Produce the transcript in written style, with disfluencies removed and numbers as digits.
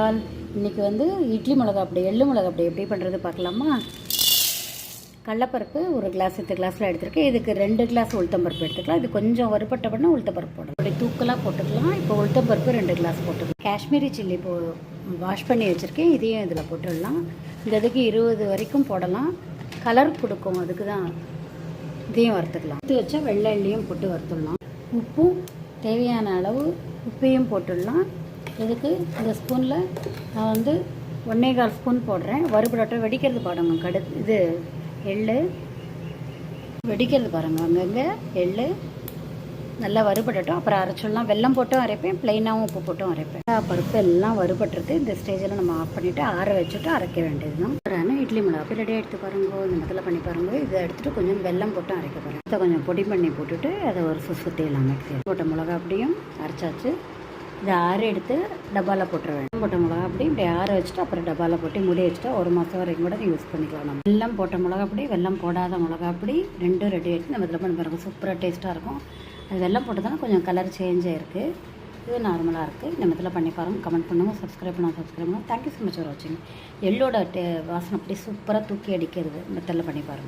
All இன்றைக்கி வந்து இட்லி மிளகா அப்படி எள்ளு மிளகா அப்படி எப்படி பண்ணுறது பார்க்கலாமா. கடலப்பருப்பு ஒரு கிளாஸ் இந்த கிளாஸில் எடுத்துருக்கேன். இதுக்கு 2 கிளாஸ் உளுத்தம்பருப்பு எடுத்துக்கலாம். இது கொஞ்சம் வறுபட்ட பண்ண உளுத்தம்பருப்பு போடணும். அப்படி தூக்கலாக போட்டுக்கலாம். இப்போ உளுத்தம்பருப்பு 2 கிளாஸ் போட்டுக்கலாம். காஷ்மீரி சில்லி வாஷ் பண்ணி வச்சுருக்கேன். இதையும் இதில் போட்டுடலாம். இந்த இதுக்கு 20 வரைக்கும் போடலாம். கலர் கொடுக்கும், அதுக்கு தான். இதையும் வறுத்துக்கலாம். எடுத்து வச்சா வெள்ளை எள்ளையும் போட்டு வறுத்துடலாம். உப்பும் தேவையான அளவு உப்பையும் போட்டுடலாம். இதுக்கு இந்த ஸ்பூனில் நான் வந்து 1.25 ஸ்பூன் போடுறேன். வறுபடட்டும், வெடிக்கிறது பாருங்க. இது எள்ளு வெடிக்கிறது பாருங்கள். அங்கங்கே எள்ளு நல்லா வறுபடட்டும். அப்புறம் அரைச்சிடலாம். வெல்லம் போட்டும் அரைப்பேன், ப்ளைனாகவும் உப்பு போட்டும் அரைப்பேன். பருப்பு எல்லாம் வறுபட்டுறது. இந்த ஸ்டேஜில் நம்ம ஆஃப் பண்ணிவிட்டு ஆற வச்சுட்டு அரைக்க வேண்டியது தான். இட்லி மிளகா அப்படி ரெடியாக எடுத்து பாருங்க. இந்த மத்தில் பண்ணி பாருங்கள். இதை எடுத்துகிட்டு கொஞ்சம் வெல்லம் போட்டு அரைக்க பாருங்கள். இதை கொஞ்சம் பொடி பண்ணி போட்டுட்டு அதை ஒரு சுற்றிடலாம். மிக்ஸி போட்ட மிளகா அப்படியும் அரைச்சாச்சு. இதை ஆறு எடுத்து டப்பாவில் போட்டுருவேன். போட்ட மிளகா அப்படி இப்படி ஆற வச்சுட்டு அப்புறம் டப்பாவில் போட்டு மூடி வச்சுட்டு 1 மாதம் வரைக்கும் கூட யூஸ் பண்ணிக்கலாம். நம்ம வெல்லம் போட்ட மிளகா அப்படி, வெல்லம் போடாத மிளகா அப்படி ரெண்டும் ரெடி ஆகிடுச்சு. நம்ம இதில் பண்ணி பாருங்கள். சூப்பராக டேஸ்ட்டாக இருக்கும். அது வெல்லம் போட்டு தானே கொஞ்சம் கலர் சேஞ்ச் ஆகிருக்கு. இது நார்மலாக இருக்குது. நம்ம இதில் பண்ணி பாருங்கள். கமெண்ட் பண்ணுங்கள். சப்ஸ்கிரைப் பண்ணுங்கள். தேங்க்யூ ஸோ மச் ஃபார் வாட்சிங். எள்ளோட வாசனை அப்படி சூப்பராக தூக்கி அடிக்கிறது. மெத்தடில் பண்ணி பாருங்கள்.